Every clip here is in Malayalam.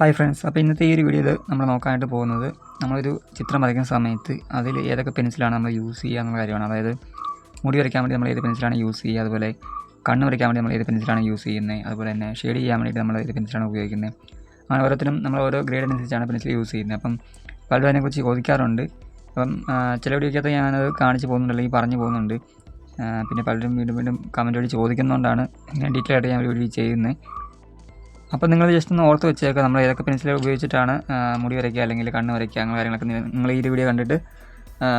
ഹായ് ഫ്രണ്ട്സ്, അപ്പോൾ ഇന്നത്തെ ഈ ഒരു വീഡിയോയിൽ നമ്മൾ നോക്കാനായിട്ട് പോകുന്നത് നമ്മളൊരു ചിത്രം വരയ്ക്കുന്ന സമയത്ത് അതിൽ ഏതൊക്കെ പെൻസിലാണ് നമ്മൾ യൂസ് ചെയ്യുക എന്നുള്ള കാര്യമാണ്. അതായത് മുടി വരയ്ക്കാൻ വേണ്ടി നമ്മൾ ഏത് പെൻസിലാണ് യൂസ് ചെയ്യുക, അതുപോലെ കണ്ണ് വരയ്ക്കാൻ വേണ്ടി നമ്മൾ ഏത് പെൻസിലാണ് യൂസ് ചെയ്യുന്നത്, അതുപോലെ തന്നെ ഷെയ്ഡ് ചെയ്യാൻ വേണ്ടിയിട്ട് നമ്മൾ ഏത് പെൻസിലാണ് ഉപയോഗിക്കുന്നത്. അങ്ങനെ ഓരോരുത്തരും നമ്മൾ ഓരോ ഗ്രേഡിനനുസരിച്ചാണ് പെൻസിൽ യൂസ് ചെയ്യുന്നത്. അപ്പം പലരും അതിനെക്കുറിച്ച് ചോദിക്കാറുണ്ട്. അപ്പം ചില വീഡിയോക്കകത്ത് ഞാനത് കാണിച്ച് പോകുന്നുണ്ട്, അല്ലെങ്കിൽ പറഞ്ഞു പോകുന്നുണ്ട്. പിന്നെ പലരും വീണ്ടും കമൻറ്റ് വഴി ചോദിക്കുന്നതുകൊണ്ടാണ് ഞാൻ ഡീറ്റെയിൽ ആയിട്ട് ഞാൻ ഒരു വീഡിയോ ചെയ്യുന്നത്. അപ്പോൾ നിങ്ങൾ ജസ്റ്റ് ഒന്ന് ഓർത്ത് വെച്ചേക്കുക, നമ്മൾ ഏതൊക്കെ പെൻസിൽ ഉപയോഗിച്ചിട്ടാണ് മുടി വരയ്ക്കുക അല്ലെങ്കിൽ കണ്ണ് വരയ്ക്കുക അങ്ങനെ കാര്യങ്ങളൊക്കെ നിങ്ങൾ ഈ വീഡിയോ കണ്ടിട്ട്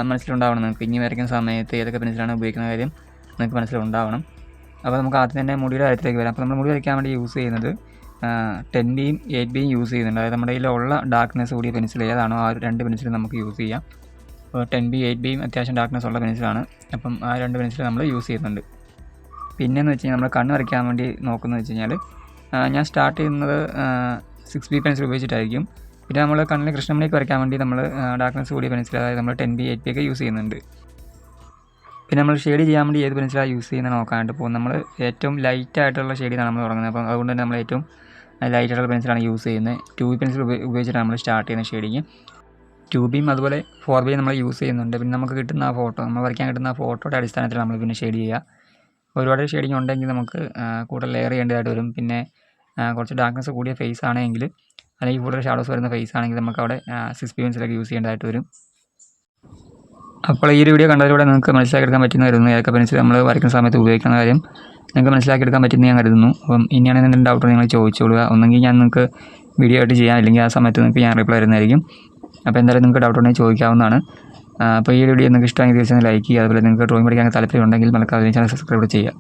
മനസ്സിലുണ്ടാവണം. നിങ്ങൾക്ക് ഇനി വരയ്ക്കുന്ന സമയത്ത് ഏതൊക്കെ പെൻസിലാണ് ഉപയോഗിക്കുന്ന കാര്യം നിങ്ങൾക്ക് മനസ്സിലുണ്ടാവണം. അപ്പോൾ നമുക്ക് ആദ്യം തന്നെ മുടിയുടെ കാര്യത്തിലേക്ക് വരാം. അപ്പോൾ നമ്മൾ മുടി വരയ്ക്കാൻ വേണ്ടി യൂസ് ചെയ്യുന്നത് 10Bയും 8Bയും യൂസ് ചെയ്യുന്നുണ്ട്. അതായത് നമ്മുടെ കയ്യിലുള്ള ഡാർക്ക്നെസ് കൂടിയ പെൻസിൽ ഏതാണോ ആ രണ്ട് പെൻസിൽ നമുക്ക് യൂസ് ചെയ്യാം. അപ്പോൾ 10B 8Bയും അത്യാവശ്യം ഡാർക്ക്നെസ് ഉള്ള പെൻസിലാണ്. അപ്പം ആ രണ്ട് പെൻസിൽ നമ്മൾ യൂസ് ചെയ്യുന്നുണ്ട്. പിന്നെയെന്ന് വെച്ച് കഴിഞ്ഞാൽ നമ്മൾ കണ്ണ് വരയ്ക്കാൻ വേണ്ടി നോക്കുന്നത് വെച്ച് കഴിഞ്ഞാൽ ഞാൻ സ്റ്റാർട്ട് ചെയ്യുന്നത് 6B പെൻസിൽ ഉപയോഗിച്ചിട്ടായിരിക്കും. പിന്നെ നമ്മൾ കണ്ണിൽ കൃഷ്ണമണിയൊക്കെ വരയ്ക്കാൻ വേണ്ടി നമ്മൾ ഡാർക്ക്നെസ് കൂടിയ പെൻസിൽ, അതായത് നമ്മൾ 10B 8B ഒക്കെ യൂസ് ചെയ്യുന്നുണ്ട്. പിന്നെ നമ്മൾ ഷെയ്ഡ് ചെയ്യാൻ വേണ്ടി ഏത് പെൻസിലാണ് യൂസ് ചെയ്യുന്നത് നോക്കാനായിട്ട് പോകും. നമ്മൾ ഏറ്റവും ലൈറ്റായിട്ടുള്ള ഷെയ്ഡിലാണ് നമ്മൾ തുടങ്ങുന്നത്. അപ്പം അതുകൊണ്ട് തന്നെ നമ്മൾ ഏറ്റവും ലൈറ്റായിട്ടുള്ള പെൻസിലാണ് യൂസ് ചെയ്യുന്നത്. 2B പെൻസിൽ ഉപയോഗിച്ചിട്ടാണ് നമ്മൾ സ്റ്റാർട്ട് ചെയ്യുന്നത് ഷെയ്ഡിങ്. 2Bയും അതുപോലെ 4Bയും നമ്മൾ യൂസ് ചെയ്യുന്നുണ്ട്. പിന്നെ നമുക്ക് കിട്ടുന്ന ആ ഫോട്ടോ, നമ്മൾ വരയ്ക്കാൻ കിട്ടുന്ന ആ ഫോട്ടോയുടെ അടിസ്ഥാനത്തിൽ നമ്മൾ പിന്നെ ഷെയ്ഡ് ചെയ്യുക. ഒരുപാട് ഷെയ്ഡിങ് ഉണ്ടെങ്കിൽ നമുക്ക് കൂടുതൽ ലെയർ ചെയ്യേണ്ടതായിട്ട് വരും. പിന്നെ കുറച്ച് ഡാർക്ക്നെസ് കൂടിയ ഫേസ് ആണെങ്കിൽ, അല്ലെങ്കിൽ കൂടുതൽ ഷാഡോസ് വരുന്ന ഫേസ് ആണെങ്കിൽ നമുക്ക് അവിടെ 6B പെൻസിലൊക്കെ യൂസ് ചെയ്യേണ്ടതായിട്ട് വരും. അപ്പോൾ ഈ ഒരു വീഡിയോ കണ്ടതിലൂടെ നിങ്ങൾക്ക് മനസ്സിലാക്കിയെടുക്കാൻ പറ്റുന്നതായിരുന്നു ഏതൊക്കെ പെൻസിൽ നമ്മൾ വരയ്ക്കുന്ന സമയത്ത് ഉപയോഗിക്കുന്ന കാര്യം നിങ്ങൾക്ക് മനസ്സിലാക്കിയെടുക്കാൻ പറ്റുന്ന ഞാൻ കരുതുന്നു. അപ്പം ഇനിയാണ് എന്തെങ്കിലും ഡൗട്ട് നിങ്ങൾ ചോദിച്ചോളുക. ഒന്നെങ്കിൽ ഞാൻ നിങ്ങൾക്ക് വീഡിയോ ആയിട്ട് ചെയ്യാം, അല്ലെങ്കിൽ ആ സമയത്ത് നിങ്ങൾക്ക് ഞാൻ റിപ്ലൈ വരുന്നതായിരിക്കും. അപ്പോൾ എന്തായാലും നിങ്ങൾക്ക് ഡൗട്ട് ഉണ്ടെങ്കിൽ ചോദിക്കാവുന്നതാണ്. അപ്പോൾ ഈ വീഡിയോ നിങ്ങൾക്ക് ഇഷ്ടമെങ്കിൽ തീർച്ചയായും ലൈക്ക് ചെയ്യുക. അതുപോലെ നിങ്ങൾക്ക് ഡ്രോയിങ് പഠിക്കാൻ താല്പര്യം ഉണ്ടെങ്കിൽ നമുക്ക് അതിന് ചാനൽ സബ്സ്ക്രൈബ് ചെയ്യുക.